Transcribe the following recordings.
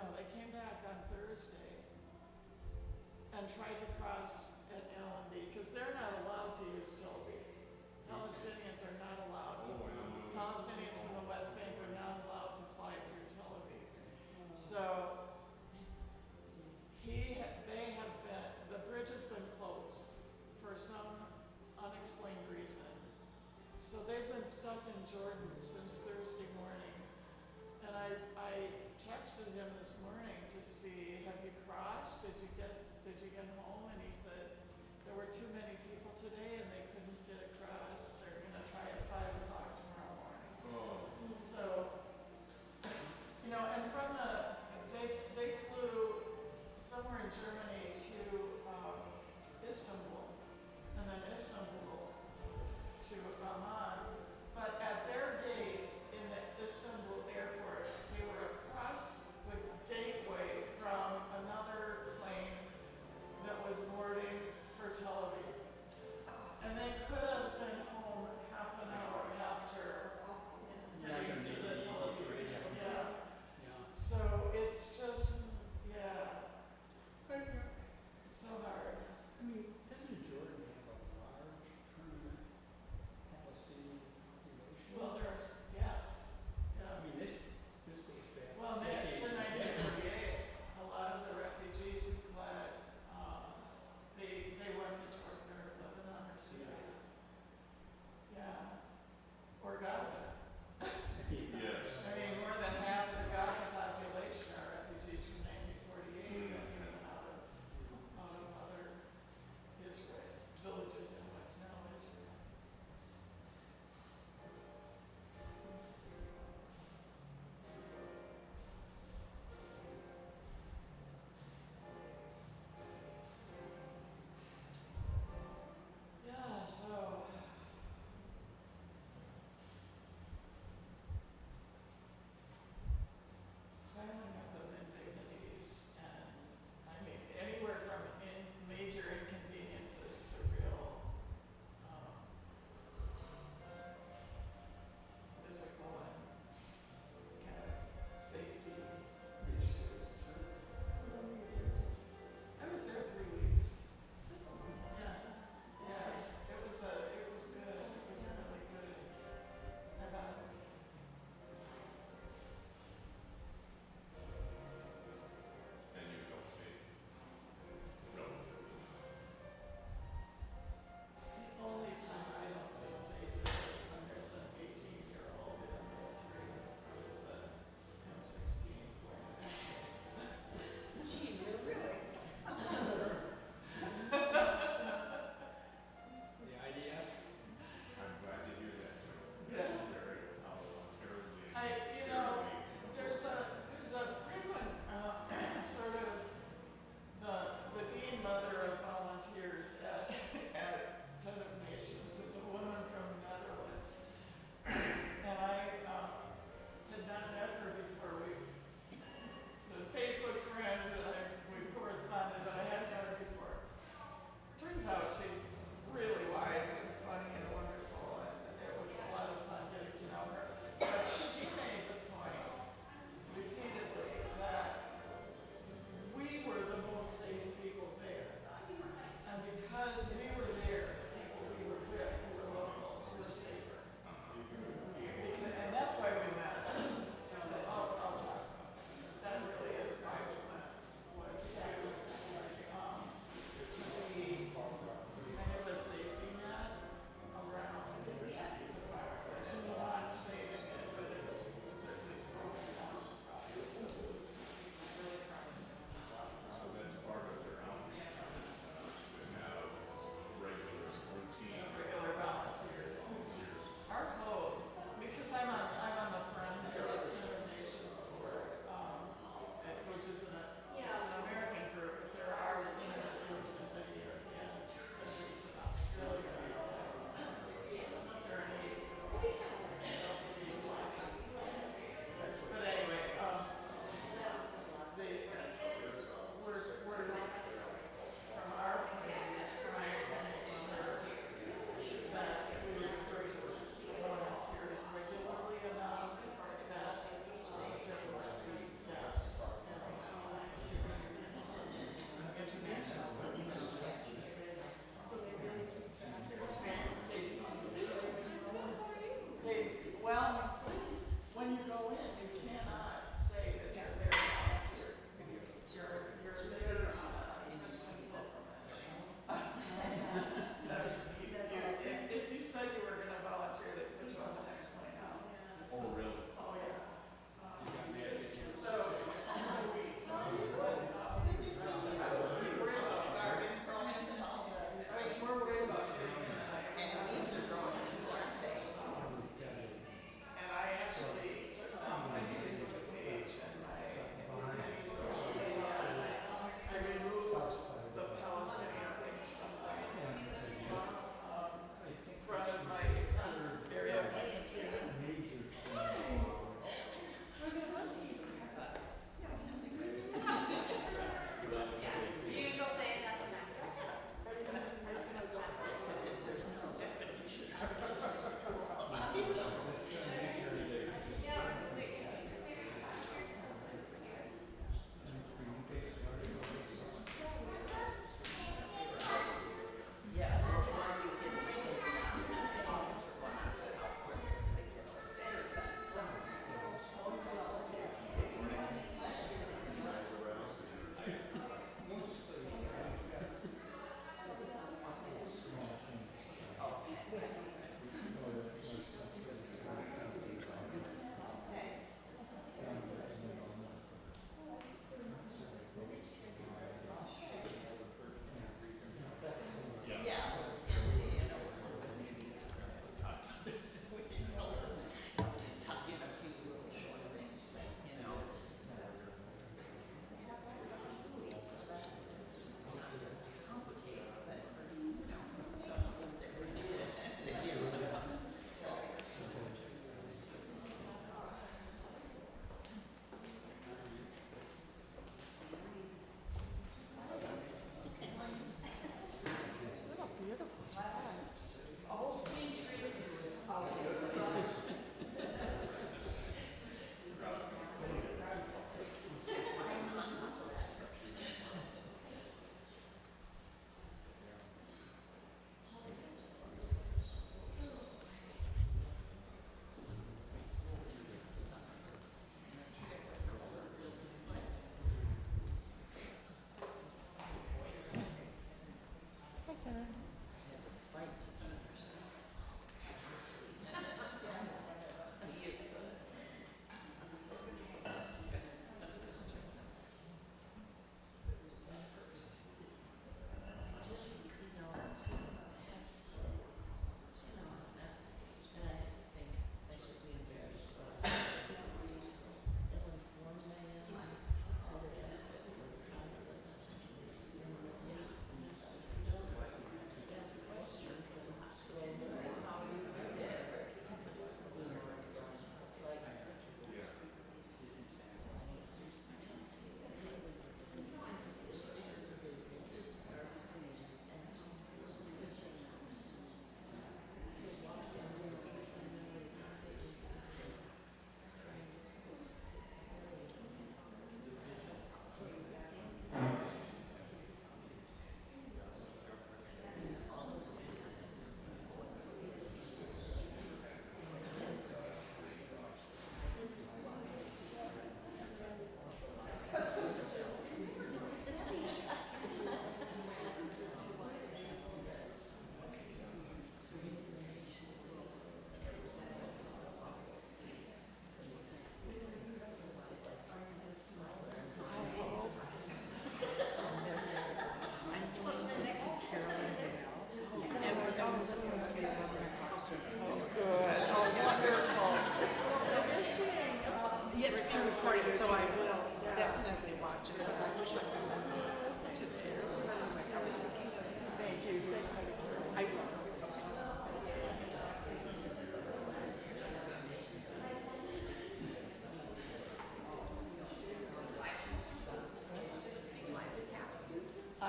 No, they came back on Thursday and tried to cross at Allenby, because they're not allowed to use Tel Aviv. Palestinians are not allowed to. Palestinians from the West Bank are not allowed to fly through Tel Aviv. So they have been, the bridge has been closed for some unexplained reason. So they've been stuck in Jordan since Thursday morning. And I texted him this morning to see, have you crossed? Did you get home? And he said there were too many people today and they couldn't get across. They're gonna try at 5 o'clock tomorrow morning. Oh. So, you know, and from they flew somewhere in Germany to Istanbul, and then Istanbul to Amman. But at their gate in the Istanbul airport, they were across the gateway from another plane that was boarding for Tel Aviv.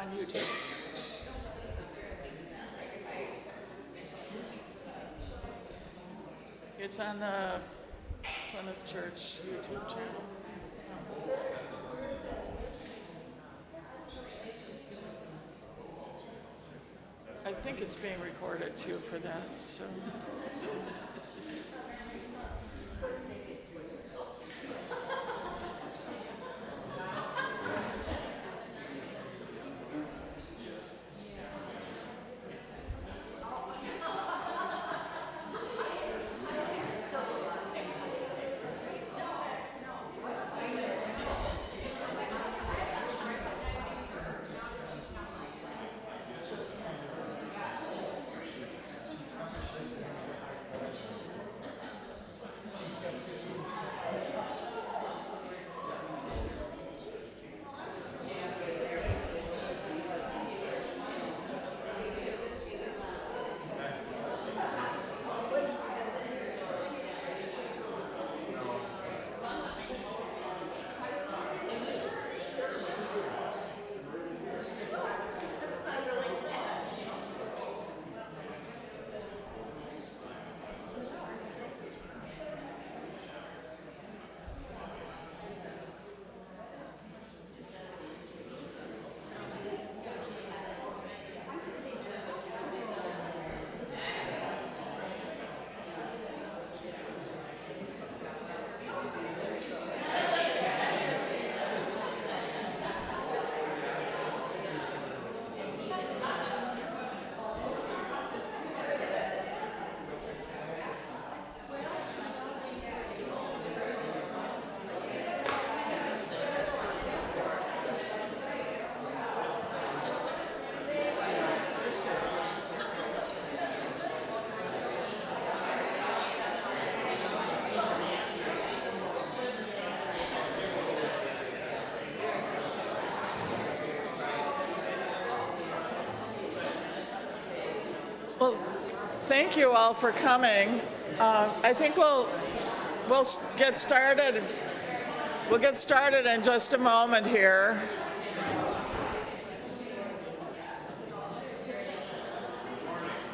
on YouTube. It's on the Plymouth Church YouTube channel. I think it's being recorded too for that, so. Well, thank you all for coming. I think we'll get started. We'll get started in just a moment here.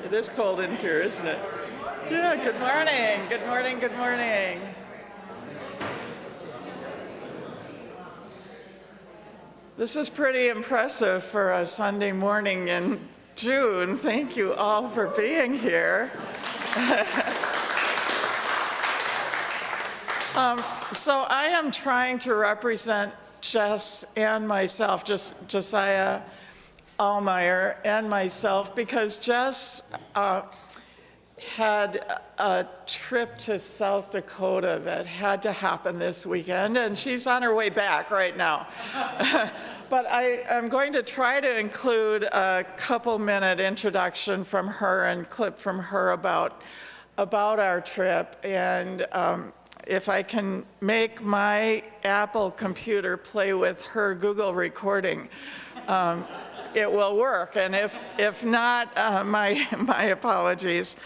It is cold in here, isn't it? Yeah, good morning, good morning, good morning. This is pretty impressive for a Sunday morning in June. Thank you all for being here. So I am trying to represent Jess and myself, just Jesiah, Ahlemeier, and myself, because Jess had a trip to South Dakota that had to happen this weekend, and she's on her way back right now. But I'm going to try to include a couple-minute introduction from her and clip from her about our trip, and if I can make my Apple computer play with her Google recording, it will work, and if not, my apologies.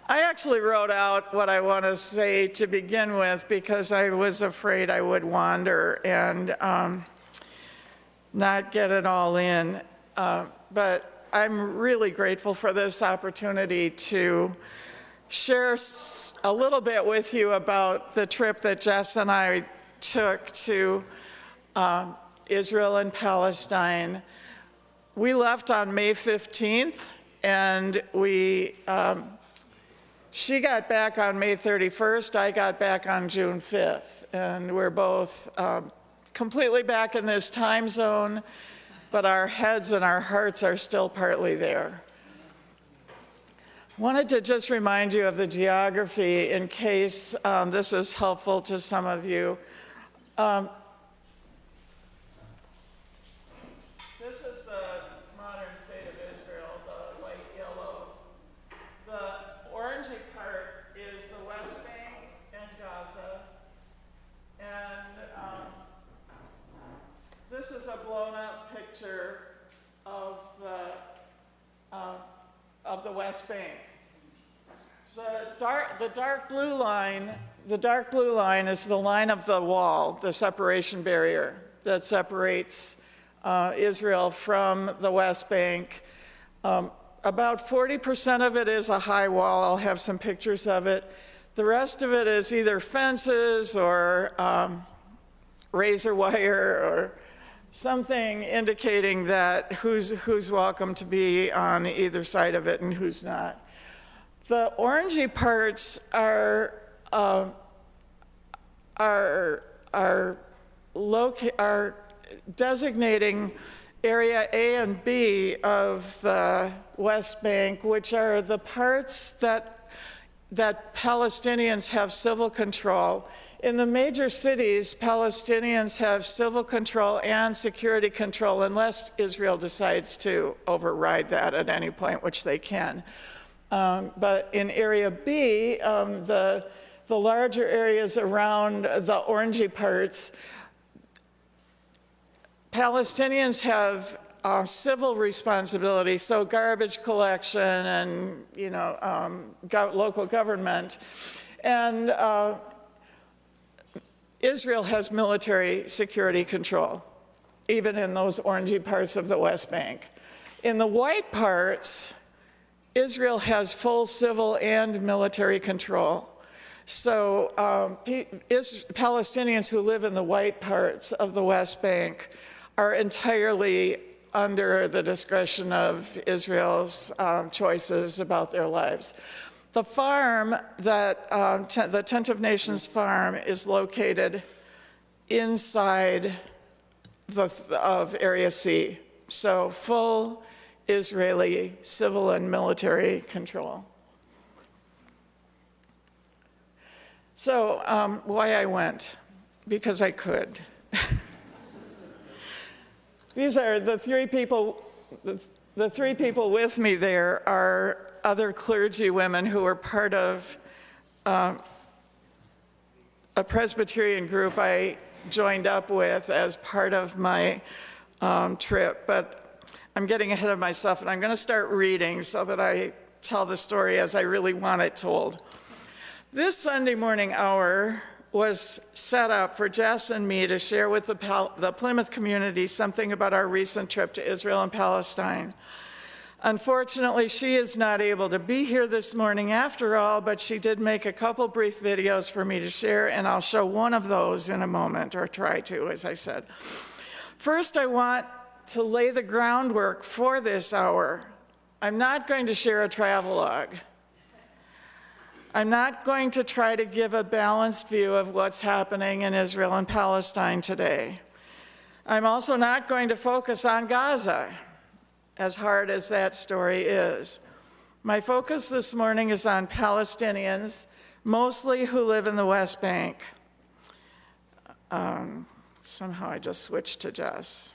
I actually wrote out what I want to say to begin with because I was afraid I would wander and not get it all in, but I'm really grateful for this opportunity to share a little bit with you about the trip that Jess and I took to Israel and Palestine. We left on May 15th, and she got back on May 31st, I got back on June 5th, and we're both completely back in this time zone, but our heads and our hearts are still partly there. Wanted to just remind you of the geography in case this is helpful to some of you. This is the modern state of Israel, the light yellow. The orangey part is the West Bank and Gaza. And this is a blown up picture of the West Bank. The dark blue line is the line of the wall, the separation barrier that separates Israel from the West Bank. About 40% of it is a high wall. I'll have some pictures of it. The rest of it is either fences or razor wire or something indicating that who's welcome to be on either side of it and who's not. The orangey parts are designating area A and B of the West Bank, which are the parts that Palestinians have civil control. In the major cities, Palestinians have civil control and security control unless Israel decides to override that at any point, which they can. But in Area B, the larger areas around the orangey parts, Palestinians have civil responsibility, so garbage collection and local government, and Israel has military security control, even in those orangey parts of the West Bank. In the white parts, Israel has full civil and military control. So Palestinians who live in the white parts of the West Bank are entirely under the discretion of Israel's choices about their lives. The farm that, the Tent of Nations farm, is located inside of Area C. So full Israeli civil and military control. So why I went? Because I could. These are the three people with me there are other clergy women who were part of a Presbyterian group I joined up with as part of my trip. But I'm getting ahead of myself, and I'm going to start reading so that I tell the story as I really want it told. This Sunday morning hour was set up for Jess and me to share with the Plymouth community something about our recent trip to Israel and Palestine. Unfortunately, she is not able to be here this morning after all, but she did make a couple brief videos for me to share, and I'll show one of those in a moment, or try to, as I said. First, I want to lay the groundwork for this hour. I'm not going to share a travelogue. I'm not going to try to give a balanced view of what's happening in Israel and Palestine today. I'm also not going to focus on Gaza, as hard as that story is. My focus this morning is on Palestinians, mostly who live in the West Bank. Somehow I just switched to Jess.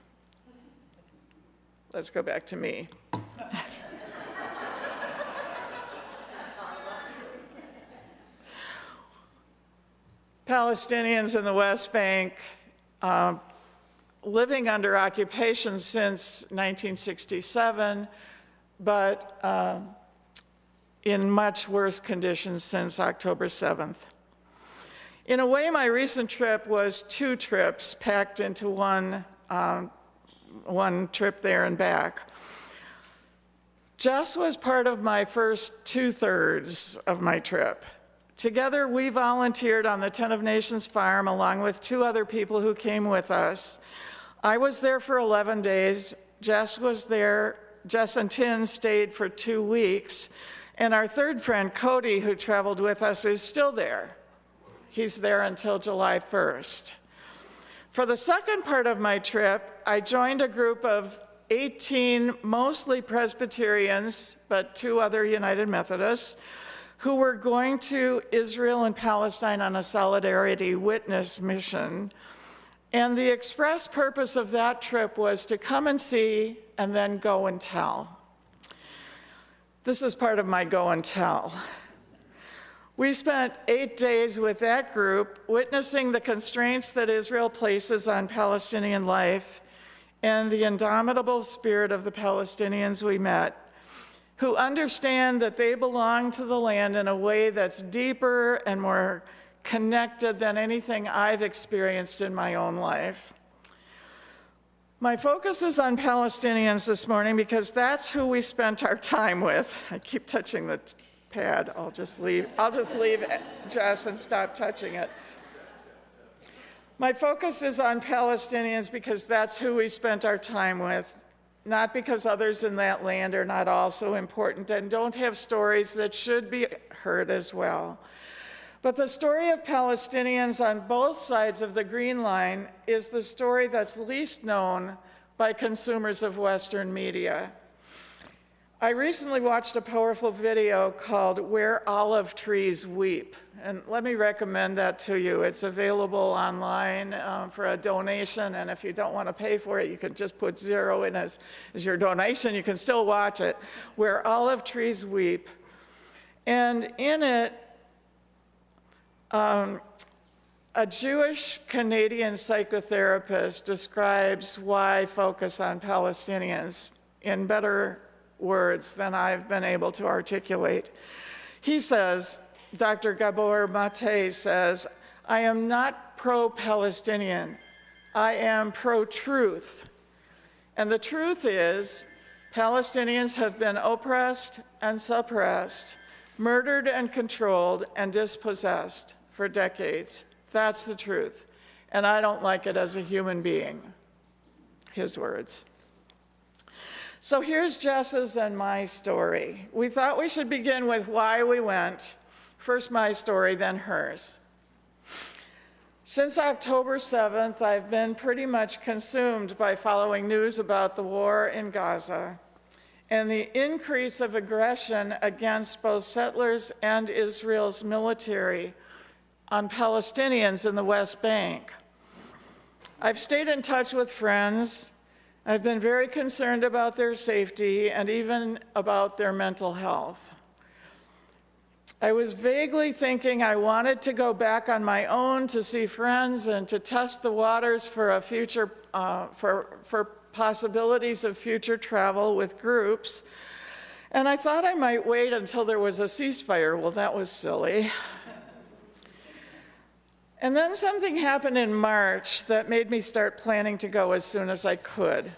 Let's go back to me. Palestinians in the West Bank, living under occupation since 1967, but in much worse conditions since October 7th. In a way, my recent trip was two trips packed into one trip there and back. Jess was part of my first 2/3 of my trip. Together, we volunteered on the Tent of Nations farm along with two other people who came with us. I was there for 11 days. Jess was there. Jess and Tin stayed for 2 weeks. And our third friend, Cody, who traveled with us, is still there. He's there until July 1st. For the second part of my trip, I joined a group of 18, mostly Presbyterians, but 2 other United Methodists, who were going to Israel and Palestine on a solidarity witness mission. And the express purpose of that trip was to come and see and then go and tell. This is part of my go and tell. We spent 8 days with that group witnessing the constraints that Israel places on Palestinian life and the indomitable spirit of the Palestinians we met, who understand that they belong to the land in a way that's deeper and more connected than anything I've experienced in my own life. My focus is on Palestinians this morning because that's who we spent our time with. I keep touching the pad. I'll just leave Jess and stop touching it. My focus is on Palestinians because that's who we spent our time with, not because others in that land are not also important and don't have stories that should be heard as well. But the story of Palestinians on both sides of the Green Line is the story that's least known by consumers of Western media. I recently watched a powerful video called Where Olive Trees Weep, and let me recommend that to you. It's available online for a donation, and if you don't want to pay for it, you can just put 0 in as your donation. You can still watch it, Where Olive Trees Weep. And in it, a Jewish Canadian psychotherapist describes why focus on Palestinians in better words than I've been able to articulate. He says, Dr. Gabor Mate says, I am not pro-Palestinian, I am pro-truth. And the truth is, Palestinians have been oppressed and suppressed, murdered and controlled and dispossessed for decades. That's the truth. And I don't like it as a human being. His words. So here's Jess's and my story. We thought we should begin with why we went. First my story, then hers. Since October 7th, I've been pretty much consumed by following news about the war in Gaza and the increase of aggression against both settlers and Israel's military on Palestinians in the West Bank. I've stayed in touch with friends. I've been very concerned about their safety and even about their mental health. I was vaguely thinking I wanted to go back on my own to see friends and to test the waters for a future, for possibilities of future travel with groups. And I thought I might wait until there was a ceasefire. Well, that was silly. And then something happened in March that made me start planning to go as soon as I could.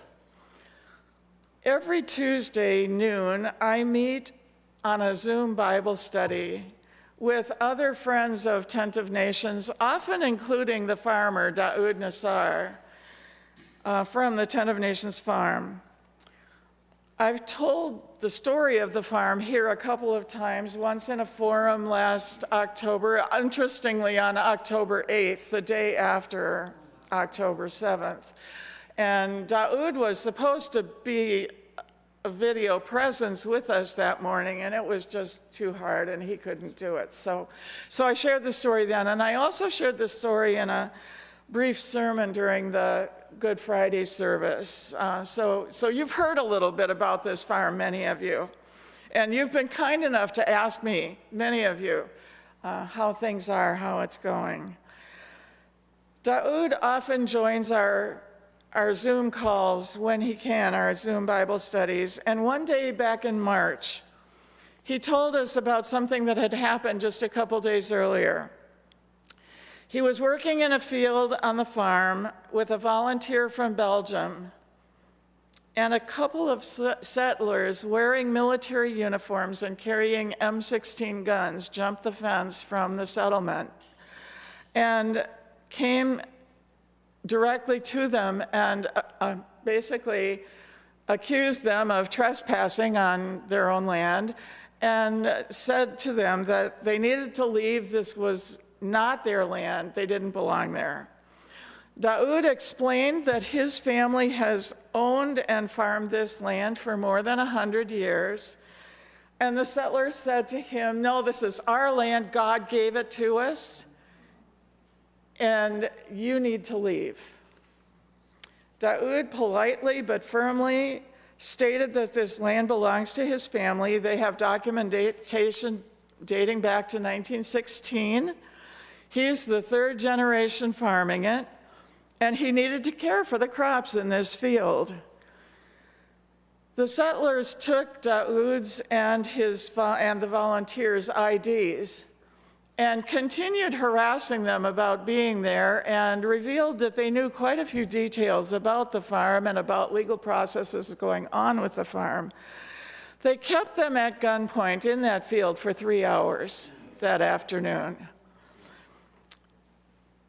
Every Tuesday noon, I meet on a Zoom Bible study with other friends of Tent of Nations, often including the farmer, Daoud Nassar, from the Tent of Nations farm. I've told the story of the farm here a couple of times, once in a forum last October, interestingly on October 8th, the day after October 7th. And Daoud was supposed to be a video presence with us that morning, and it was just too hard, and he couldn't do it. So I shared the story then, and I also shared the story in a brief sermon during the Good Friday service. So you've heard a little bit about this farm, many of you. And you've been kind enough to ask me, many of you, how things are, how it's going. Daoud often joins our Zoom calls when he can, our Zoom Bible studies. And one day back in March, he told us about something that had happened just a couple days earlier. He was working in a field on the farm with a volunteer from Belgium, and a couple of settlers wearing military uniforms and carrying M16 guns jumped the fence from the settlement and came directly to them and basically accused them of trespassing on their own land and said to them that they needed to leave. This was not their land, they didn't belong there. Daoud explained that his family has owned and farmed this land for more than 100 years. And the settlers said to him, no, this is our land, God gave it to us, and you need to leave. Daoud politely but firmly stated that this land belongs to his family. They have documentation dating back to 1916. He's the third generation farming it, and he needed to care for the crops in this field. The settlers took Daoud's and the volunteers' IDs and continued harassing them about being there, and revealed that they knew quite a few details about the farm and about legal processes going on with the farm. They kept them at gunpoint in that field for 3 hours that afternoon.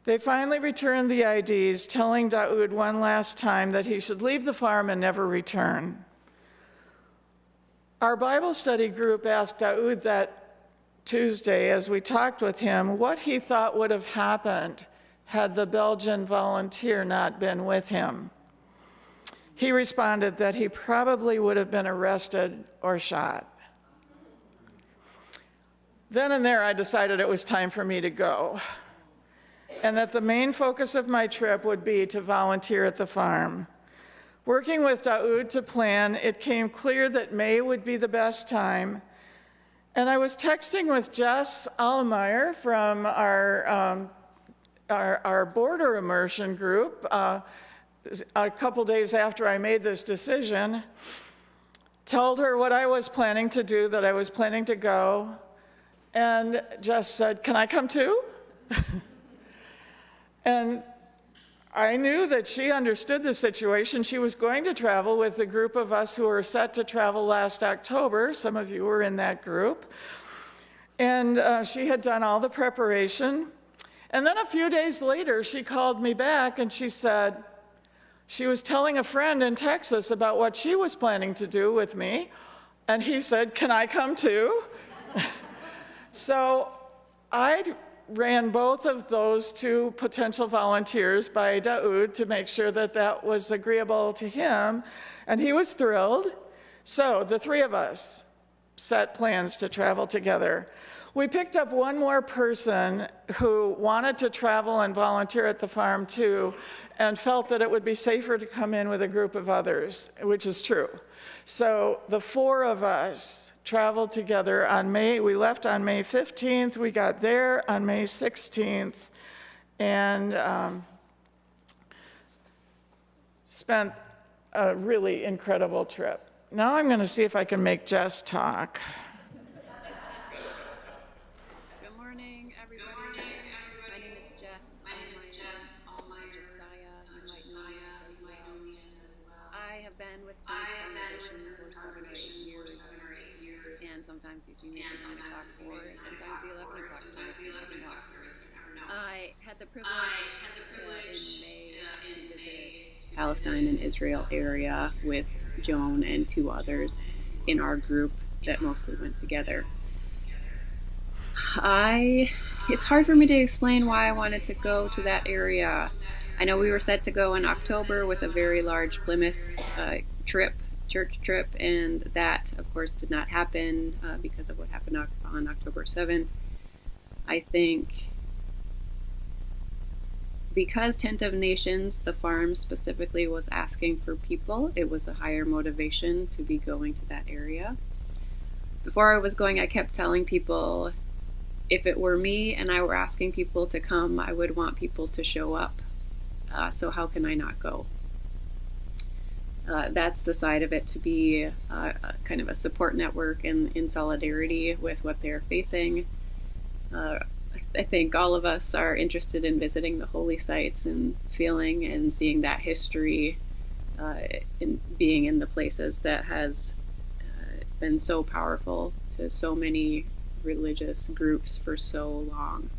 They finally returned the IDs, telling Daoud one last time that he should leave the farm and never return. Our Bible study group asked Daoud that Tuesday, as we talked with him, what he thought would have happened had the Belgian volunteer not been with him. He responded that he probably would have been arrested or shot. Then and there, I decided it was time for me to go, and that the main focus of my trip would be to volunteer at the farm. Working with Daoud to plan, it came clear that May would be the best time. And I was texting with Jess Ahlemeier from our border immersion group a couple days after I made this decision, told her what I was planning to do, that I was planning to go, and Jess said, "Can I come too?" And I knew that she understood the situation. She was going to travel with a group of us who were set to travel last October. Some of you were in that group. And she had done all the preparation. And then a few days later, she called me back and she said she was telling a friend in Texas about what she was planning to do with me. And he said, "Can I come too?" So I ran both of those two potential volunteers by Daoud to make sure that that was agreeable to him, and he was thrilled. So the three of us set plans to travel together. We picked up one more person who wanted to travel and volunteer at the farm too, and felt that it would be safer to come in with a group of others, which is true. So the four of us traveled together on we left on May 15th, we got there on May 16th, and spent a really incredible trip. Now I'm going to see if I can make Jess talk. Good morning, everybody. My name is Jess. Ahlemeier. Jesiah. You might know me as well. I have been with the foundation for 7 or 8 years. And sometimes you see me at 9 o'clock or sometimes the 11 o'clock service, you never know. I had the privilege in May to visit Palestine and Israel area with Joan and 2 others in our group that mostly went together. It's hard for me to explain why I wanted to go to that area. I know we were set to go in October with a very large Plymouth church trip, and that, of course, did not happen because of what happened on October 7th. I think because Tent of Nations, the farm specifically, was asking for people, it was a higher motivation to be going to that area. Before I was going, I kept telling people, if it were me and I were asking people to come, I would want people to show up. So how can I not go? That's the side of it, to be kind of a support network and in solidarity with what they're facing. I think all of us are interested in visiting the holy sites and feeling and seeing that history, in being in the places that has been so powerful to so many religious groups for so long.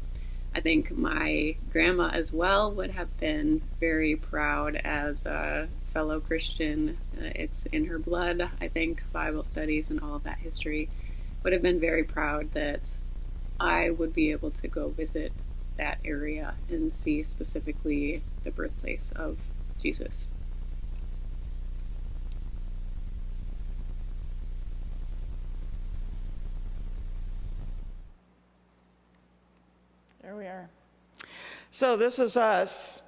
I think my grandma as well would have been very proud as a fellow Christian. It's in her blood, I think, Bible studies and all of that history. Would have been very proud that I would be able to go visit that area and see specifically the birthplace of Jesus. There we are. So this is us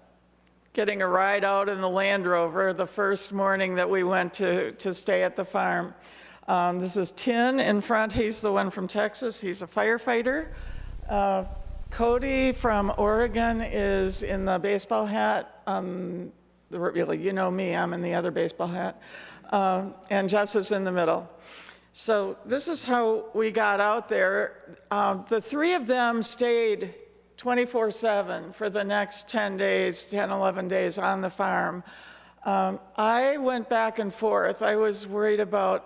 getting a ride out in the Land Rover the first morning that we went to stay at the farm. This is Tin in front. He's the one from Texas. He's a firefighter. Cody from Oregon is in the baseball hat. You know me, I'm in the other baseball hat. And Jess is in the middle. So this is how we got out there. The three of them stayed 24/7 for the next 10 days, 10, 11 days on the farm. I went back and forth. I was worried about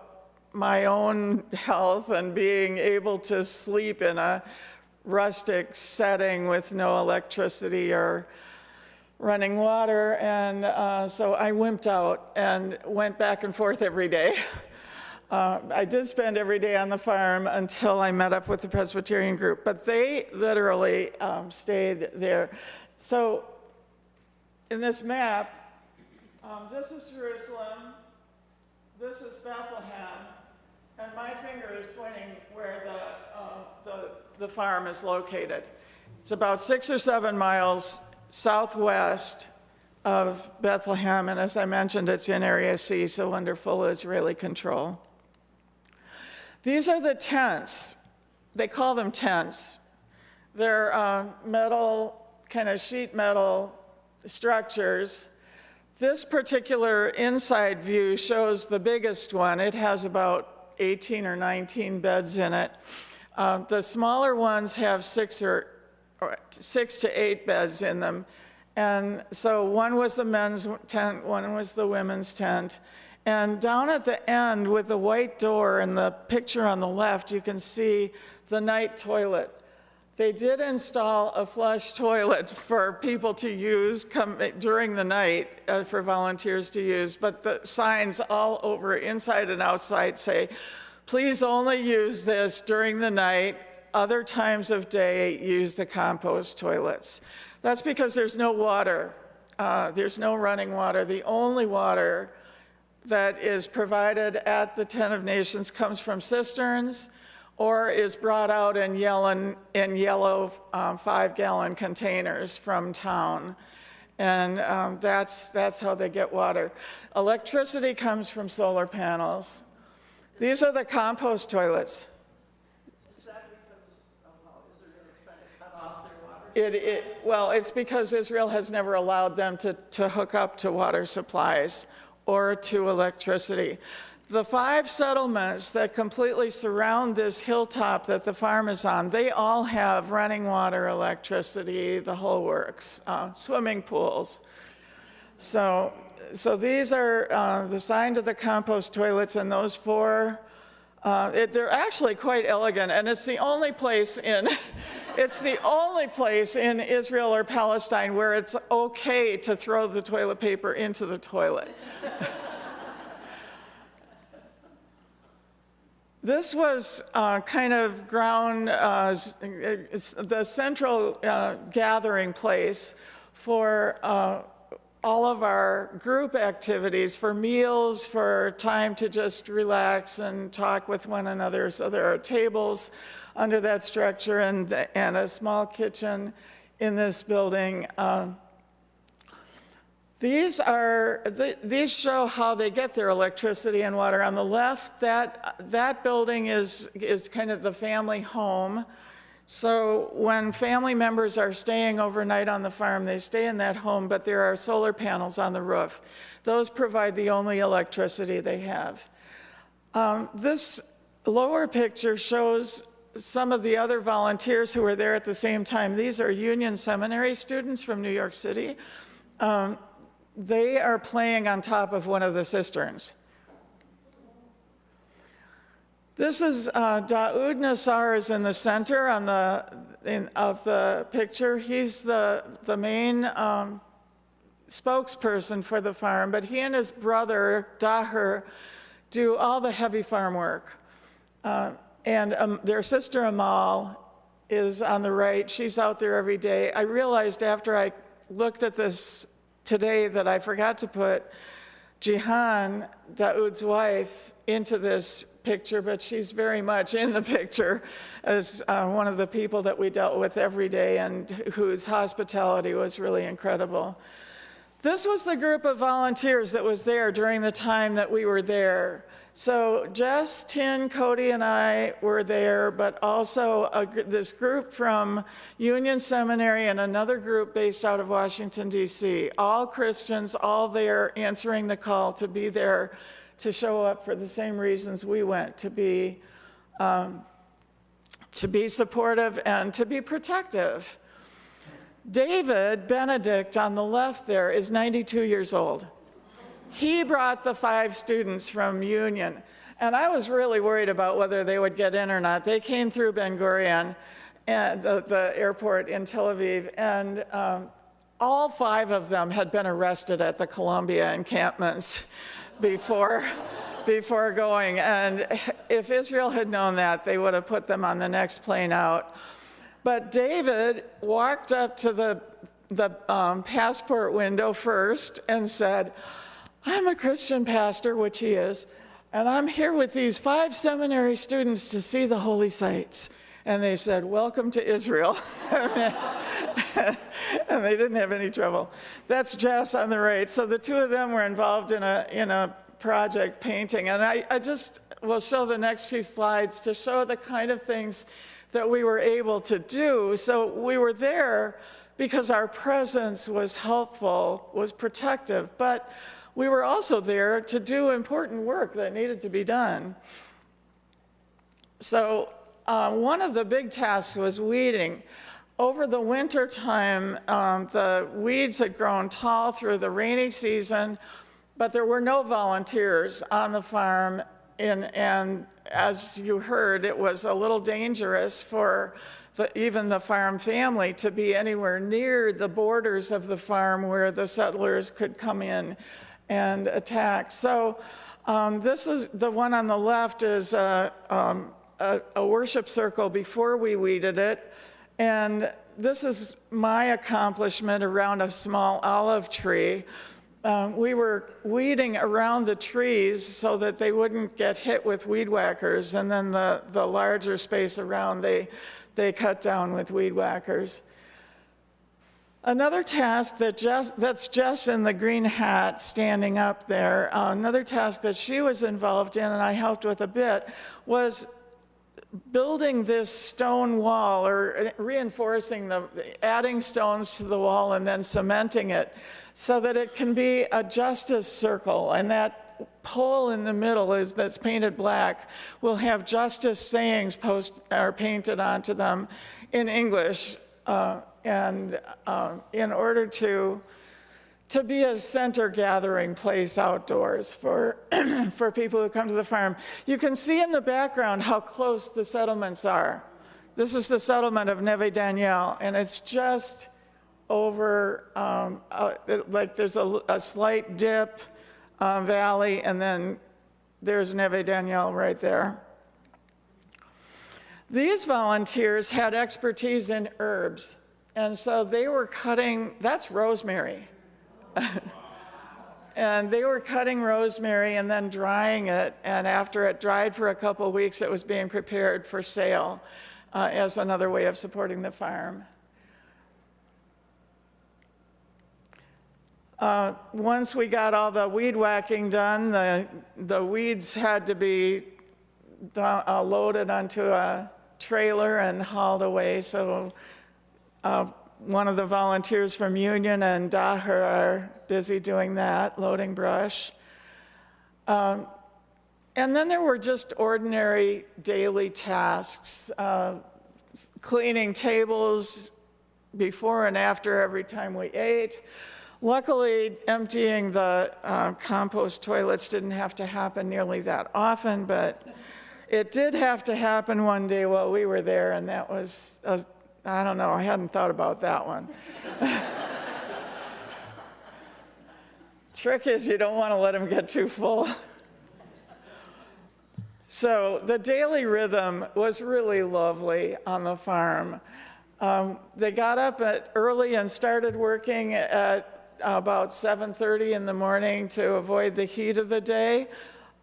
my own health and being able to sleep in a rustic setting with no electricity or running water, and so I wimped out and went back and forth every day. I did spend every day on the farm until I met up with the Presbyterian group, but they literally stayed there. So in this map, this is Jerusalem, this is Bethlehem, and my finger is pointing where the farm is located. It's about 6 or 7 miles southwest of Bethlehem, and as I mentioned, it's in Area C, so under full Israeli control. These are the tents. They call them tents. They're metal, kind of sheet metal structures. This particular inside view shows the biggest one. It has about 18 or 19 beds in it. The smaller ones have 6 to 8 beds in them. And so one was the men's tent, one was the women's tent. And down at the end with the white door in the picture on the left, you can see the night toilet. They did install a flush toilet for people to use during the night, for volunteers to use, but the signs all over, inside and outside, say, please only use this during the night. Other times of day, use the compost toilets. That's because there's no water. There's no running water. The only water that is provided at the Tent of Nations comes from cisterns or is brought out in yellow 5-gallon containers from town. And that's how they get water. Electricity comes from solar panels. These are the compost toilets. Is that because of how Israel is trying to cut off their water? Well, it's because Israel has never allowed them to hook up to water supplies or to electricity. The 5 settlements that completely surround this hilltop that the farm is on, they all have running water, electricity, the whole works, swimming pools. So these are the sign to the compost toilets, and those 4, they're actually quite elegant, and it's the only place in Israel or Palestine where it's okay to throw the toilet paper into the toilet. This was kind of the central gathering place for all of our group activities, for meals, for time to just relax and talk with one another. So there are tables under that structure and a small kitchen in this building. These show how they get their electricity and water. On the left, that building is kind of the family home. So when family members are staying overnight on the farm, they stay in that home, but there are solar panels on the roof. Those provide the only electricity they have. This lower picture shows some of the other volunteers who were there at the same time. These are Union Seminary students from New York City. They are playing on top of one of the cisterns. This is Daoud Nassar is in the center of the picture. He's the main spokesperson for the farm, but he and his brother, Daher, do all the heavy farm work. And their sister Amal is on the right. She's out there every day. I realized after I looked at this today that I forgot to put Jihan, Daoud's wife, into this picture, but she's very much in the picture as one of the people that we dealt with every day and whose hospitality was really incredible. This was the group of volunteers that was there during the time that we were there. So Jess, Tin, Cody, and I were there, but also this group from Union Seminary and another group based out of Washington, D.C. All Christians, all there answering the call to be there to show up for the same reasons we went, to be supportive and to be protective. David Benedict on the left there is 92 years old. He brought the 5 students from Union, and I was really worried about whether they would get in or not. They came through Ben Gurion, and the airport in Tel Aviv, and all 5 of them had been arrested at the Columbia encampments before going. And if Israel had known that, they would have put them on the next plane out. But David walked up to the passport window first and said, "I'm a Christian pastor," which he is, "and I'm here with these 5 seminary students to see the holy sites." And they said, "Welcome to Israel." And they didn't have any trouble. That's Jess on the right. So the 2 of them were involved in a project painting. And I just will show the next few slides to show the kind of things that we were able to do. So we were there because our presence was helpful, was protective, but we were also there to do important work that needed to be done. So one of the big tasks was weeding. Over the winter time, the weeds had grown tall through the rainy season, but there were no volunteers on the farm, and as you heard, it was a little dangerous for even the farm family to be anywhere near the borders of the farm where the settlers could come in and attack. So this is the one on the left is a worship circle before we weeded it. And this is my accomplishment around a small olive tree. We were weeding around the trees so that they wouldn't get hit with weed whackers. And then the larger space around, they cut down with weed whackers. Another task that's Jess in the green hat standing up there, another task that she was involved in and I helped with a bit was building this stone wall or reinforcing adding stones to the wall and then cementing it so that it can be a justice circle. And that pole in the middle that's painted black will have justice sayings painted onto them in English. And in order to be a center gathering place outdoors for for people who come to the farm. You can see in the background how close the settlements are. This is the settlement of Neve Daniel, and it's just over, like there's a slight dip valley, and then there's Neve Daniel right there. These volunteers had expertise in herbs, and so they were cutting, that's rosemary. And they were cutting rosemary and then drying it, and after it dried for a couple of weeks, it was being prepared for sale as another way of supporting the farm. Once we got all the weed whacking done, the weeds had to be loaded onto a trailer and hauled away, so one of the volunteers from Union and Daher are busy doing that, loading brush. And then there were just ordinary daily tasks, cleaning tables before and after every time we ate. Luckily, emptying the compost toilets didn't have to happen nearly that often, but it did have to happen one day while we were there, and that was I don't know, I hadn't thought about that one. Trick is you don't want to let them get too full. So the daily rhythm was really lovely on the farm. They got up early and started working at about 7:30 in the morning to avoid the heat of the day.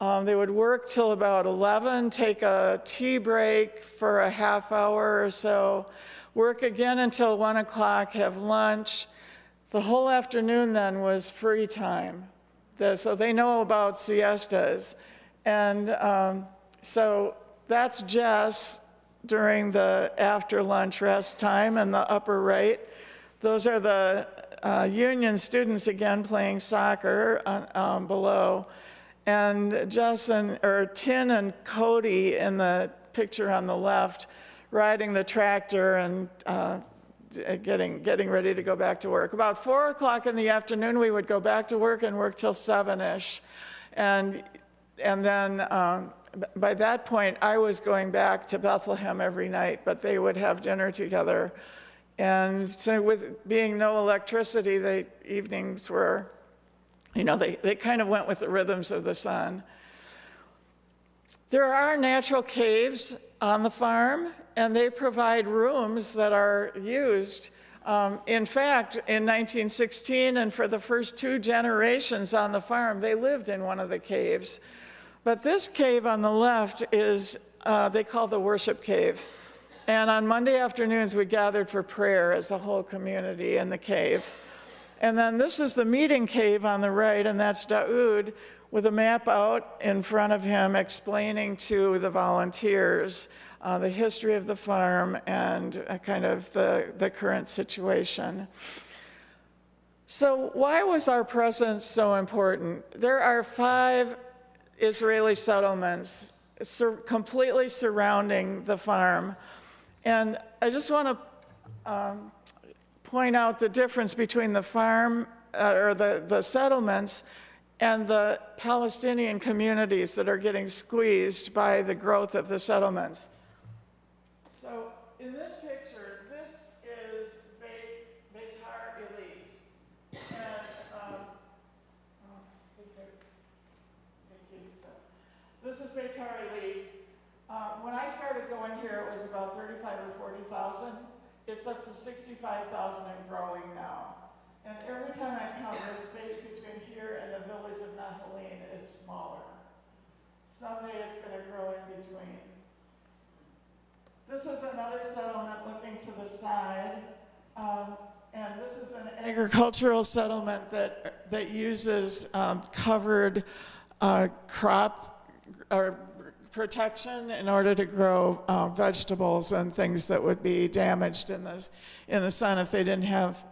They would work till about 11, take a tea break for a half hour or so, work again until 1 o'clock, have lunch. The whole afternoon then was free time. So they know about siestas. And so that's Jess during the after lunch rest time in the upper right. Those are the Union students again playing soccer below. and Tin and Cody in the picture on the left riding the tractor and getting ready to go back to work. About 4 o'clock in the afternoon, we would go back to work and work till 7-ish. And then by that point, I was going back to Bethlehem every night, but they would have dinner together. And so with being no electricity, the evenings were, they kind of went with the rhythms of the sun. There are natural caves on the farm, and they provide rooms that are used. In fact, in 1916, and for the first 2 generations on the farm, they lived in one of the caves. But this cave on the left is, they call the worship cave. And on Monday afternoons, we gathered for prayer as a whole community in the cave. And then this is the meeting cave on the right, and that's Daoud with a map out in front of him explaining to the volunteers the history of the farm and kind of the current situation. So why was our presence so important? There are 5 Israeli settlements completely surrounding the farm. And I just want to point out the difference between the farm, or the settlements, and the Palestinian communities that are getting squeezed by the growth of the settlements. So in this picture, this is Beitar Elite. And this is Beitar Elite. When I started going here, it was about 35 or 40,000. It's up to 65,000 and growing now. And every time I count, the space between here and the village of Nahaleen is smaller. Someday it's going to grow in between. This is another settlement looking to the side. And this is an agricultural settlement that uses covered crop or protection in order to grow vegetables and things that would be damaged in the sun if they didn't have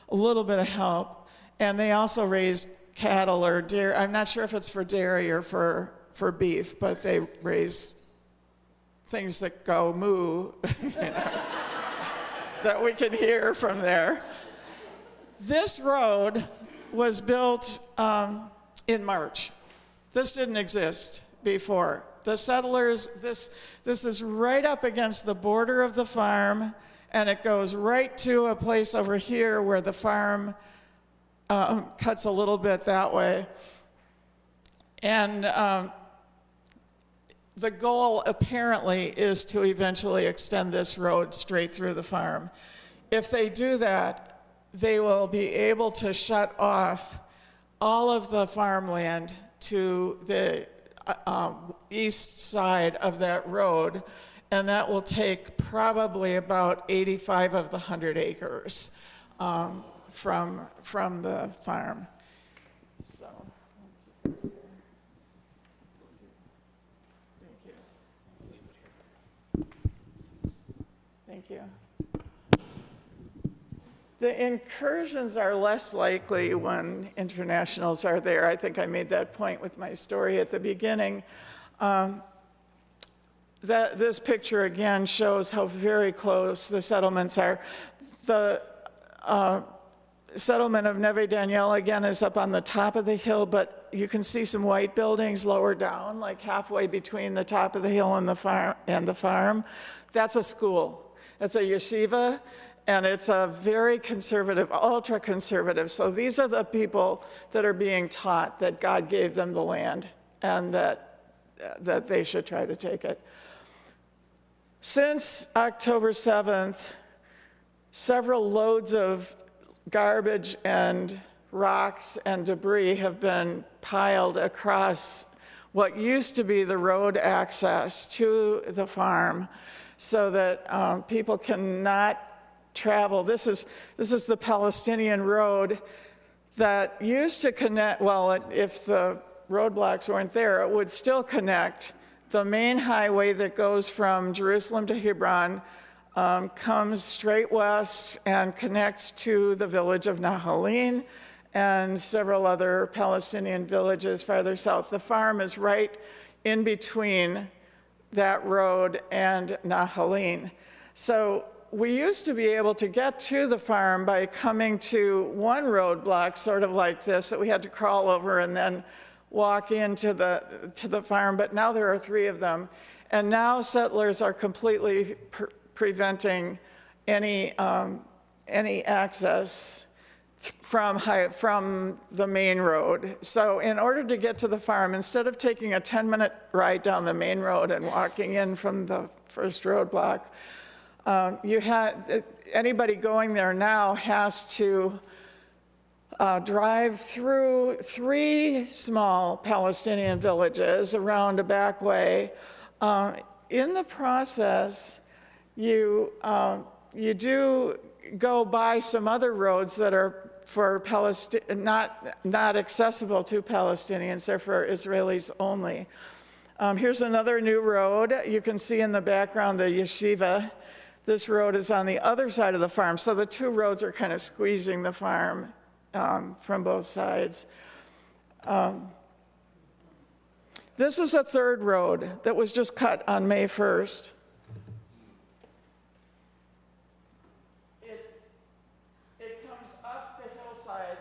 a little bit of help. And they also raise cattle or dairy. I'm not sure if it's for dairy or for beef, but they raise things that go moo, that we can hear from there. This road was built in March. This didn't exist before. The settlers, this is right up against the border of the farm, and it goes right to a place over here where the farm cuts a little bit that way. And the goal apparently is to eventually extend this road straight through the farm. If they do that, they will be able to shut off all of the farmland to the east side of that road, and that will take probably about 85 of the 100 acres from the farm. So, thank you. The incursions are less likely when internationals are there. I think I made that point with my story at the beginning. This picture again shows how very close the settlements are. The settlement of Neve Daniel again is up on the top of the hill, but you can see some white buildings lower down, like halfway between the top of the hill and the farm. That's a school. It's a yeshiva. And it's a very conservative, ultra-conservative. So these are the people that are being taught that God gave them the land and that they should try to take it. Since October 7th, several loads of garbage and rocks and debris have been piled across what used to be the road access to the farm so that people cannot travel. This is the Palestinian road that used to connect, well, if the roadblocks weren't there, it would still connect. The main highway that goes from Jerusalem to Hebron comes straight west and connects to the village of Nahaleen and several other Palestinian villages farther south. The farm is right in between that road and Nahalin. So we used to be able to get to the farm by coming to one roadblock, sort of like this, that we had to crawl over and then walk into the farm, but now there are 3 of them. And now settlers are completely preventing any access from the main road. So in order to get to the farm, instead of taking a 10-minute ride down the main road and walking in from the first roadblock, anybody going there now has to drive through 3 small Palestinian villages around a back way. In the process, you do go by some other roads that are for not accessible to Palestinians, they're for Israelis only. Here's another new road. You can see in the background the yeshiva. This road is on the other side of the farm, so the 2 roads are kind of squeezing the farm from both sides. This is a 3rd road that was just cut on May 1st. It comes up the hillside.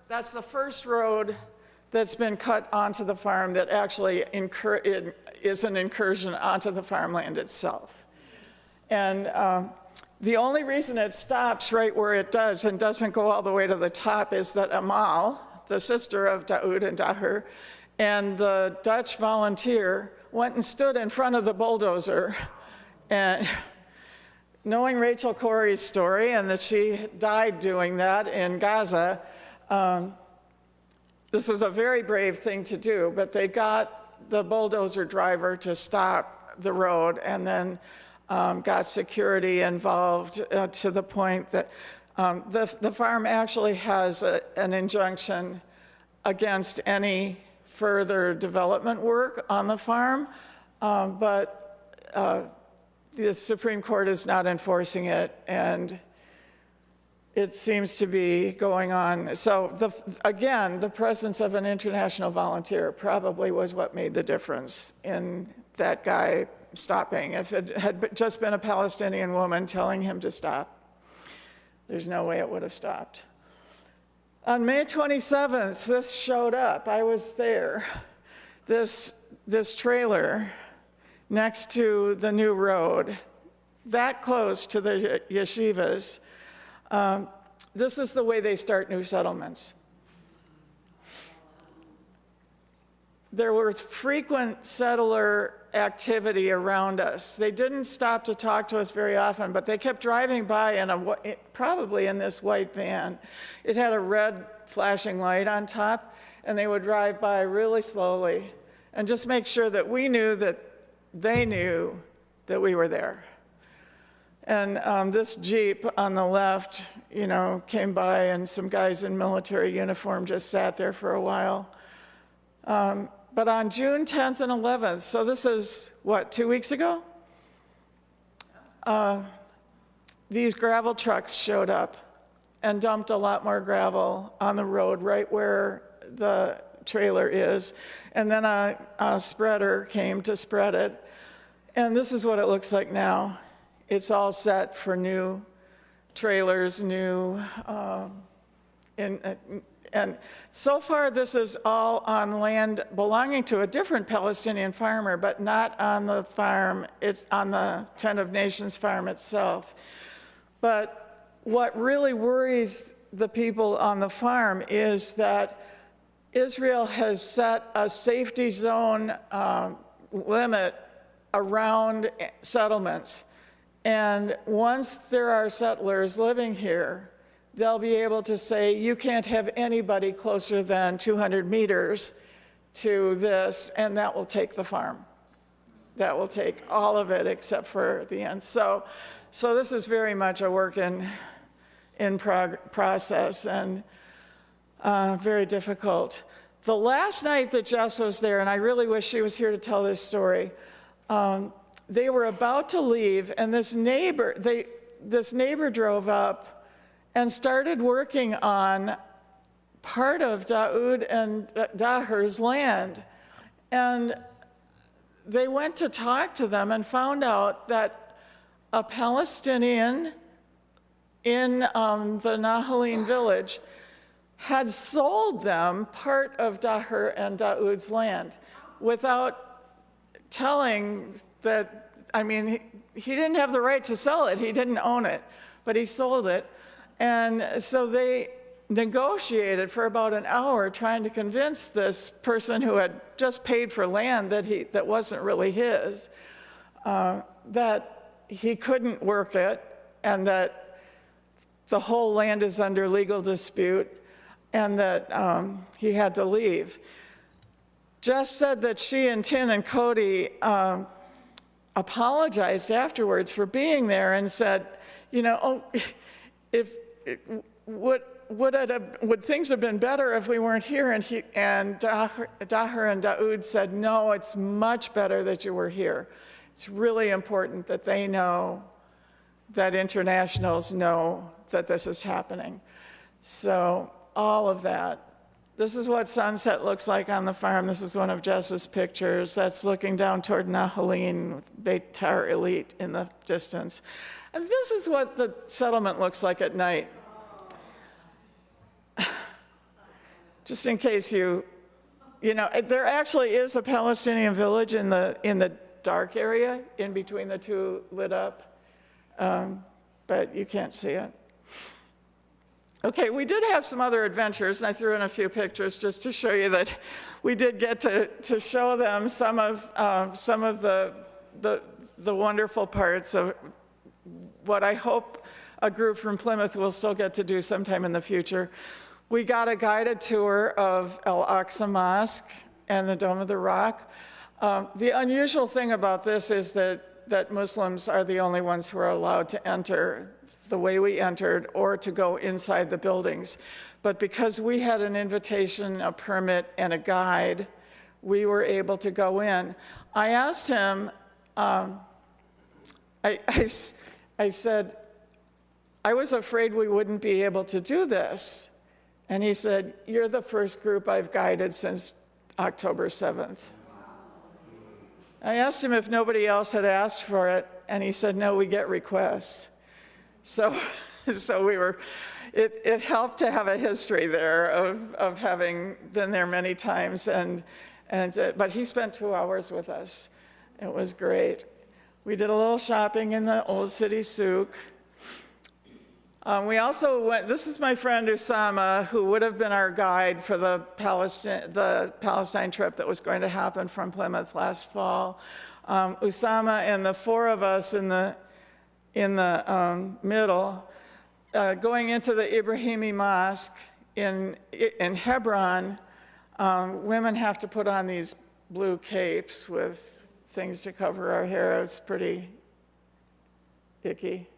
That's the first road that's been cut onto the farm that actually is an incursion onto the farmland itself. And the only reason it stops right where it does and doesn't go all the way to the top is that Amal, the sister of Daoud and Daher, and the Dutch volunteer went and stood in front of the bulldozer. And knowing Rachel Corey's story and that she died doing that in Gaza, this was a very brave thing to do, but they got the bulldozer driver to stop the road and then got security involved to the point that the farm actually has an injunction against any further development work on the farm, but the Supreme Court is not enforcing it, and it seems to be going on. So again, the presence of an international volunteer probably was what made the difference in that guy stopping. If it had just been a Palestinian woman telling him to stop, there's no way it would have stopped. On May 27th, this showed up. I was there. This trailer next to the new road, that close to the yeshivas. This is the way they start new settlements. There was frequent settler activity around us. They didn't stop to talk to us very often, but they kept driving by probably in this white van. It had a red flashing light on top, and they would drive by really slowly and just make sure that we knew that they knew that we were there. And this Jeep on the left, came by, and some guys in military uniform just sat there for a while. But on June 10th and 11th, so this is, 2 weeks ago? These gravel trucks showed up and dumped a lot more gravel on the road right where the trailer is. And then a spreader came to spread it. And this is what it looks like now. It's all set for new trailers, and so far, this is all on land belonging to a different Palestinian farmer, but not on the farm. It's on the Tent of Nations farm itself. But what really worries the people on the farm is that Israel has set a safety zone limit around settlements. And once there are settlers living here, they'll be able to say, you can't have anybody closer than 200 meters to this, and that will take the farm. That will take all of it except for the end. So this is very much a work in process and very difficult. The last night that Jess was there, and I really wish she was here to tell this story, they were about to leave, and this neighbor drove up and started working on part of Daoud and Daher's land. And they went to talk to them and found out that a Palestinian in the Nahaline village had sold them part of Daher and Daoud's land without telling that, I mean, he didn't have the right to sell it, he didn't own it, but he sold it. And so they negotiated for about an hour trying to convince this person who had just paid for land that wasn't really his, that he couldn't work it and that the whole land is under legal dispute and that he had to leave. Jess said that she and Tin and Cody apologized afterwards for being there and said, you know, oh, would things have been better if we weren't here? And Daher and Daoud said, no, it's much better that you were here. It's really important that they know, that internationals know that this is happening. So all of that. This is what sunset looks like on the farm. This is one of Jess's pictures. That's looking down toward Nahaline with Beitar Elite in the distance. And this is what the settlement looks like at night. Just in case you know, there actually is a Palestinian village in the dark area in between the two lit up, but you can't see it. Okay, we did have some other adventures, and I threw in a few pictures just to show you that we did get to show them some of the wonderful parts of what I hope a group from Plymouth will still get to do sometime in the future. We got a guided tour of Al Aqsa Mosque and the Dome of the Rock. The unusual thing about this is that Muslims are the only ones who are allowed to enter the way we entered or to go inside the buildings. But because we had an invitation, a permit, and a guide, we were able to go in. I asked him, I said, I was afraid we wouldn't be able to do this. And he said, you're the first group I've guided since October 7th. I asked him if nobody else had asked for it, and he said, no, we get requests. So we were, it helped to have a history there of having been there many times, but he spent 2 hours with us. It was great. We did a little shopping in the Old City Souk. We also went, this is my friend Usama, who would have been our guide for the Palestine trip that was going to happen from Plymouth last fall. Usama and the four of us in the middle, going into the Ibrahimi Mosque in Hebron, women have to put on these blue capes with things to cover our hair. It's pretty icky.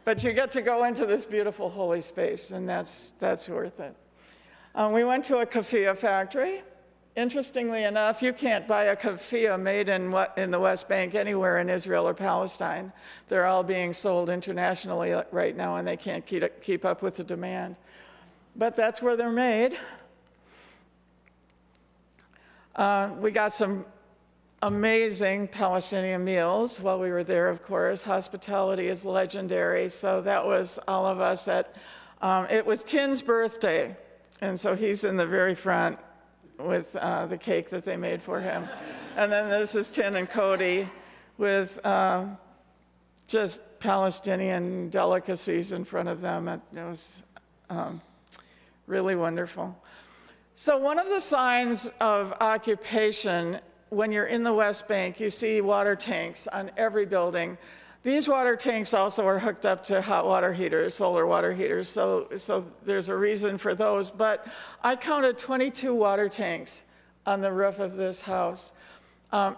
But you get to go into this beautiful holy space, and that's worth it. We went to a keffiyeh factory. Interestingly enough, you can't buy a keffiyeh made in the West Bank anywhere in Israel or Palestine. They're all being sold internationally right now, and they can't keep up with the demand. But that's where they're made. We got some amazing Palestinian meals while we were there, of course. Hospitality is legendary, so that was all of us at, it was Tin's birthday, and so he's in the very front with the cake that they made for him. And then this is Tin and Cody with just Palestinian delicacies in front of them. It was really wonderful. So one of the signs of occupation when you're in the West Bank, you see water tanks on every building. These water tanks also are hooked up to hot water heaters, solar water heaters, so there's a reason for those. But I counted 22 water tanks on the roof of this house.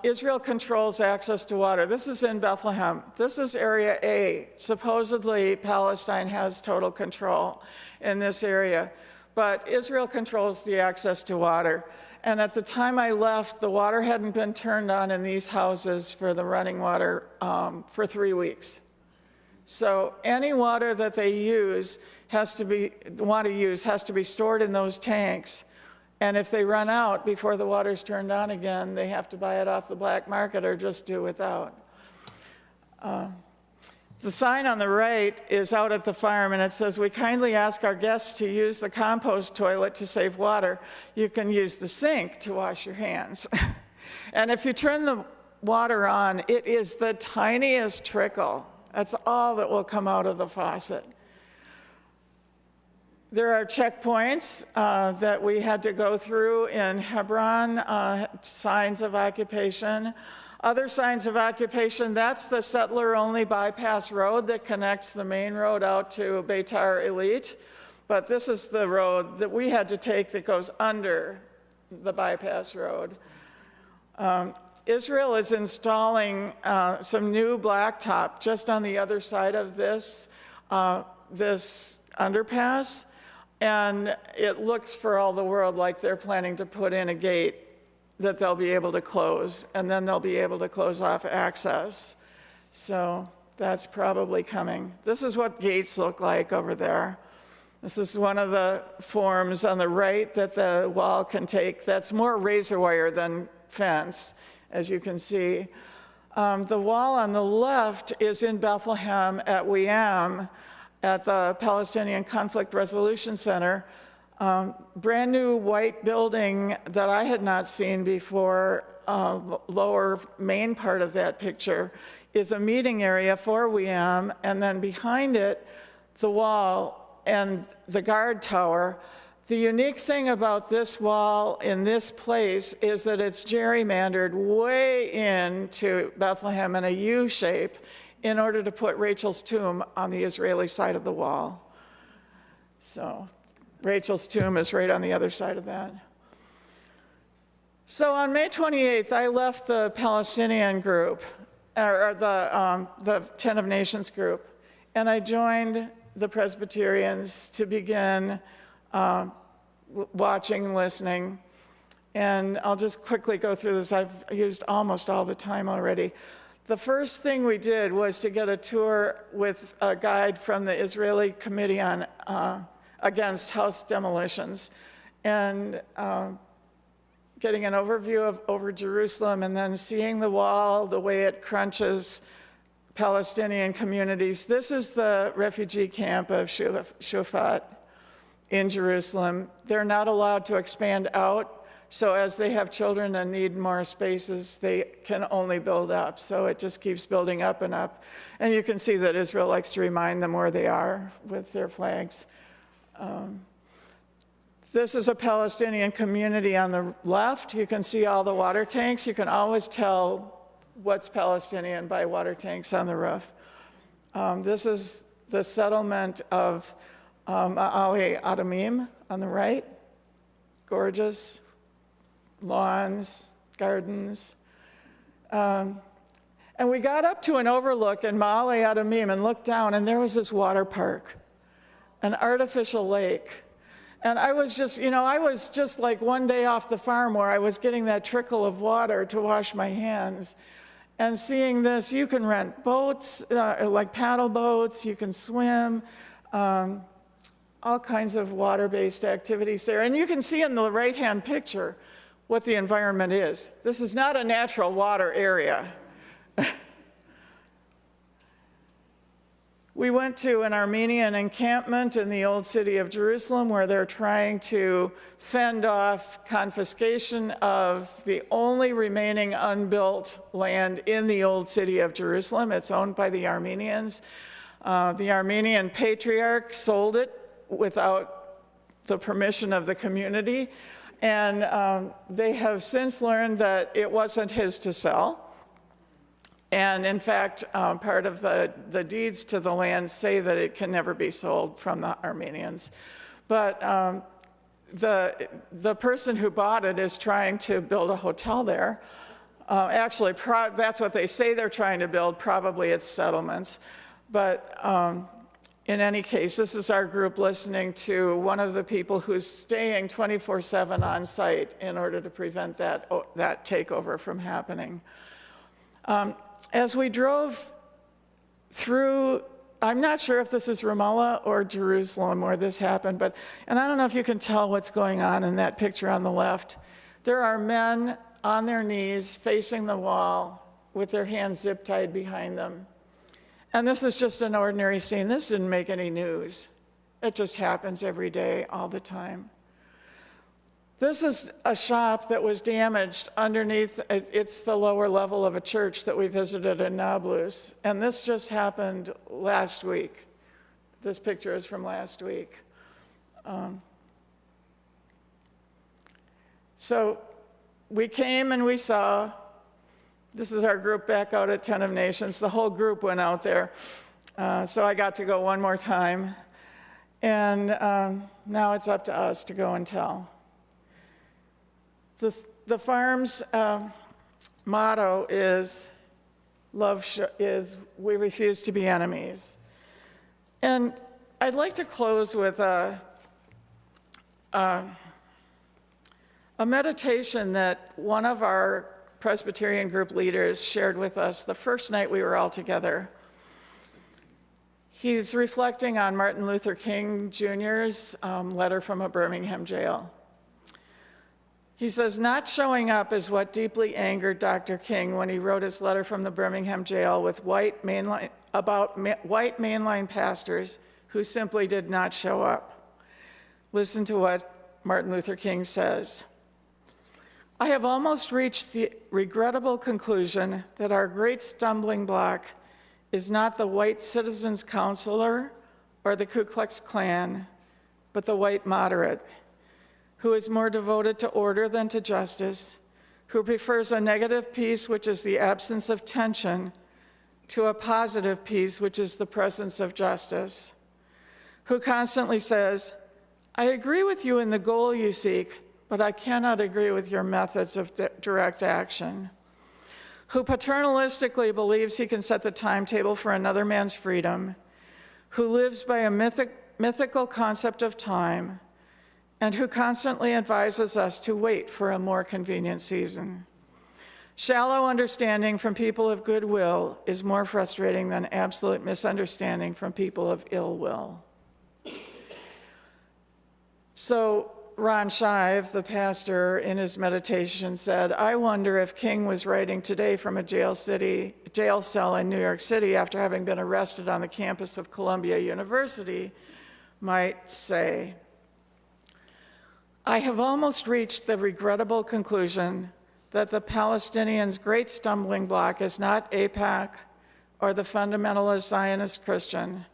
Israel controls access to water. This is in Bethlehem. This is Area A. Supposedly, Palestine has total control in this area. But Israel controls the access to water. And at the time I left, the water hadn't been turned on in these houses for the running water for 3 weeks. So any water that they want to use has to be stored in those tanks. And if they run out before the water's turned on again, they have to buy it off the black market or just do without. The sign on the right is out at the farm, and it says, "We kindly ask our guests to use the compost toilet to save water. You can use the sink to wash your hands." And if you turn the water on, it is the tiniest trickle. That's all that will come out of the faucet. There are checkpoints that we had to go through in Hebron, signs of occupation. Other signs of occupation, that's the settler-only bypass road that connects the main road out to Beitar Illit. But this is the road that we had to take that goes under the bypass road. Israel is installing some new blacktop just on the other side of this underpass. And it looks for all the world like they're planning to put in a gate that they'll be able to close, and then they'll be able to close off access. So that's probably coming. This is what gates look like over there. This is one of the forms on the right that the wall can take. That's more razor wire than fence, as you can see. The wall on the left is in Bethlehem at WIAM, at the Palestinian Conflict Resolution Center. Brand new white building that I had not seen before, lower main part of that picture, is a meeting area for WIAM, and then behind it, the wall and the guard tower. The unique thing about this wall in this place is that it's gerrymandered way into Bethlehem in a U shape in order to put Rachel's tomb on the Israeli side of the wall. So Rachel's tomb is right on the other side of that. So on May 28th, I left the Palestinian group, or the Tent of Nations group, and I joined the Presbyterians to begin watching and listening. And I'll just quickly go through this. I've used almost all the time already. The first thing we did was to get a tour with a guide from the Israeli Committee on against house demolitions, and getting an overview over Jerusalem, and then seeing the wall, the way it crunches Palestinian communities. This is the refugee camp of Shufat in Jerusalem. They're not allowed to expand out, so as they have children and need more spaces, they can only build up. So it just keeps building up and up. And you can see that Israel likes to remind them where they are with their flags. This is a Palestinian community on the left. You can see all the water tanks. You can always tell what's Palestinian by water tanks on the roof. This is the settlement of Ahlemeier on the right. Gorgeous lawns, gardens. And we got up to an overlook in Ahlemeier and looked down, and there was this water park, an artificial lake. And I was just like one day off the farm where I was getting that trickle of water to wash my hands. And seeing this, you can rent boats, like paddle boats, you can swim, all kinds of water-based activities there. And you can see in the right-hand picture what the environment is. This is not a natural water area. We went to an Armenian encampment in the old city of Jerusalem where they're trying to fend off confiscation of the only remaining unbuilt land in the old city of Jerusalem. It's owned by the Armenians. The Armenian patriarch sold it without the permission of the community, and they have since learned that it wasn't his to sell. And in fact, part of the deeds to the land say that it can never be sold from the Armenians. But the person who bought it is trying to build a hotel there. Actually, that's what they say they're trying to build. Probably it's settlements. But in any case, this is our group listening to one of the people who's staying 24/7 on site in order to prevent that takeover from happening. As we drove through I'm not sure if this is Ramallah or Jerusalem where this happened, and I don't know if you can tell what's going on in that picture on the left. There are men on their knees facing the wall with their hands zip tied behind them. And this is just an ordinary scene. This didn't make any news. It just happens every day, all the time. This is a shop that was damaged underneath. It's the lower level of a church that we visited in Nablus. And this just happened last week. This picture is from last week. So we came and we saw, this is our group back out at Tent of Nations. The whole group went out there. So I got to go one more time. And now it's up to us to go and tell. The farm's motto is, we refuse to be enemies. And I'd like to close with a meditation that one of our Presbyterian group leaders shared with us the first night we were all together. He's reflecting on Martin Luther King Jr.'s letter from a Birmingham jail. He says, not showing up is what deeply angered Dr. King when he wrote his letter from the Birmingham jail with white mainline pastors who simply did not show up. Listen to what Martin Luther King says. I have almost reached the regrettable conclusion that our great stumbling block is not the white citizens' counselor or the Ku Klux Klan, but the white moderate, who is more devoted to order than to justice, who prefers a negative peace, which is the absence of tension, to a positive peace, which is the presence of justice, who constantly says, I agree with you in the goal you seek, but I cannot agree with your methods of direct action, who paternalistically believes he can set the timetable for another man's freedom, who lives by a mythical concept of time, and who constantly advises us to wait for a more convenient season. Shallow understanding from people of goodwill is more frustrating than absolute misunderstanding from people of ill will. So Ron Shive, the pastor, in his meditation said, I wonder if King was writing today from a jail cell in New York City after having been arrested on the campus of Columbia University, might say, I have almost reached the regrettable conclusion that the Palestinians' great stumbling block is not AIPAC or the fundamentalist Zionist Christian,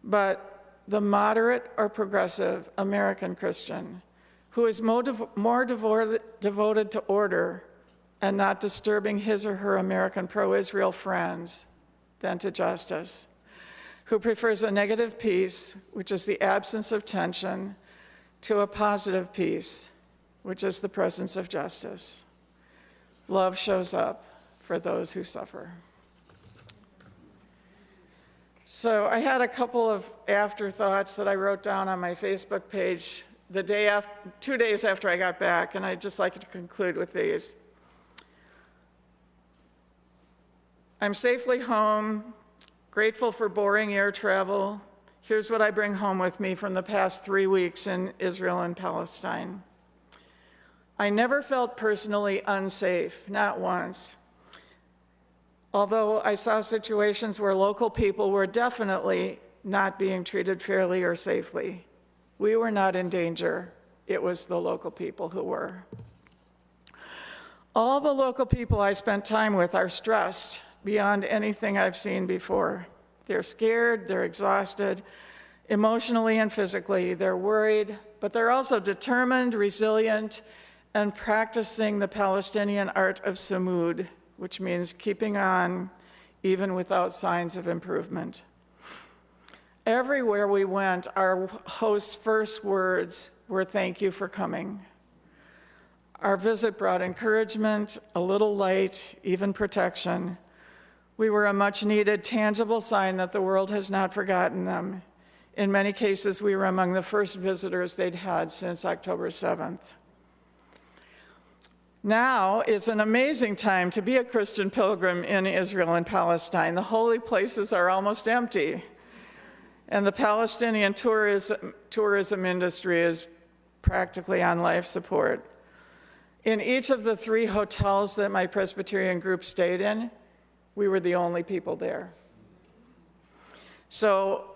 but the moderate or progressive American Christian, who is more devoted to order and not disturbing his or her American pro-Israel friends than to justice, who prefers a negative peace, which is the absence of tension, to a positive peace, which is the presence of justice. Love shows up for those who suffer. So I had a couple of afterthoughts that I wrote down on my Facebook page 2 days after I got back, and I'd just like to conclude with these. I'm safely home, grateful for boring air travel. Here's what I bring home with me from the past 3 weeks in Israel and Palestine. I never felt personally unsafe, not once. Although I saw situations where local people were definitely not being treated fairly or safely. We were not in danger. It was the local people who were. All the local people I spent time with are stressed beyond anything I've seen before. They're scared, they're exhausted, emotionally and physically. They're worried, but they're also determined, resilient, and practicing the Palestinian art of sumud, which means keeping on even without signs of improvement. Everywhere we went, our host's first words were, "Thank you for coming." Our visit brought encouragement, a little light, even protection. We were a much-needed, tangible sign that the world has not forgotten them. In many cases, we were among the first visitors they'd had since October 7th. Now is an amazing time to be a Christian pilgrim in Israel and Palestine. The holy places are almost empty. And the Palestinian tourism industry is practically on life support. In each of the 3 hotels that my Presbyterian group stayed in, we were the only people there. So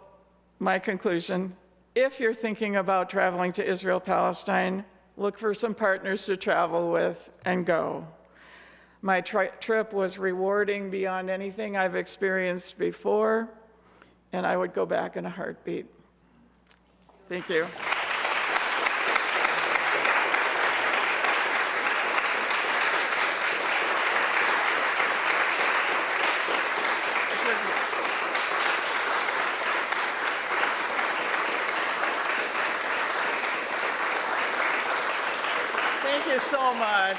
my conclusion, if you're thinking about traveling to Israel, Palestine, look for some partners to travel with and go. My trip was rewarding beyond anything I've experienced before, and I would go back in a heartbeat. Thank you. Thank you so much.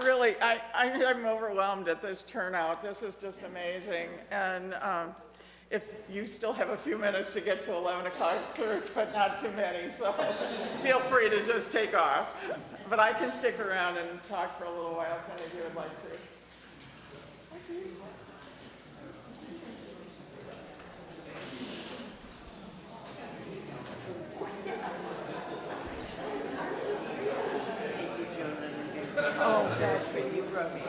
Really, I'm overwhelmed at this turnout. This is just amazing. And if you still have a few minutes to get to 11 o'clock church, but not too many, so feel free to just take off. But I can stick around and talk for a little while if any of you would like to. Oh, that's what you wrote me.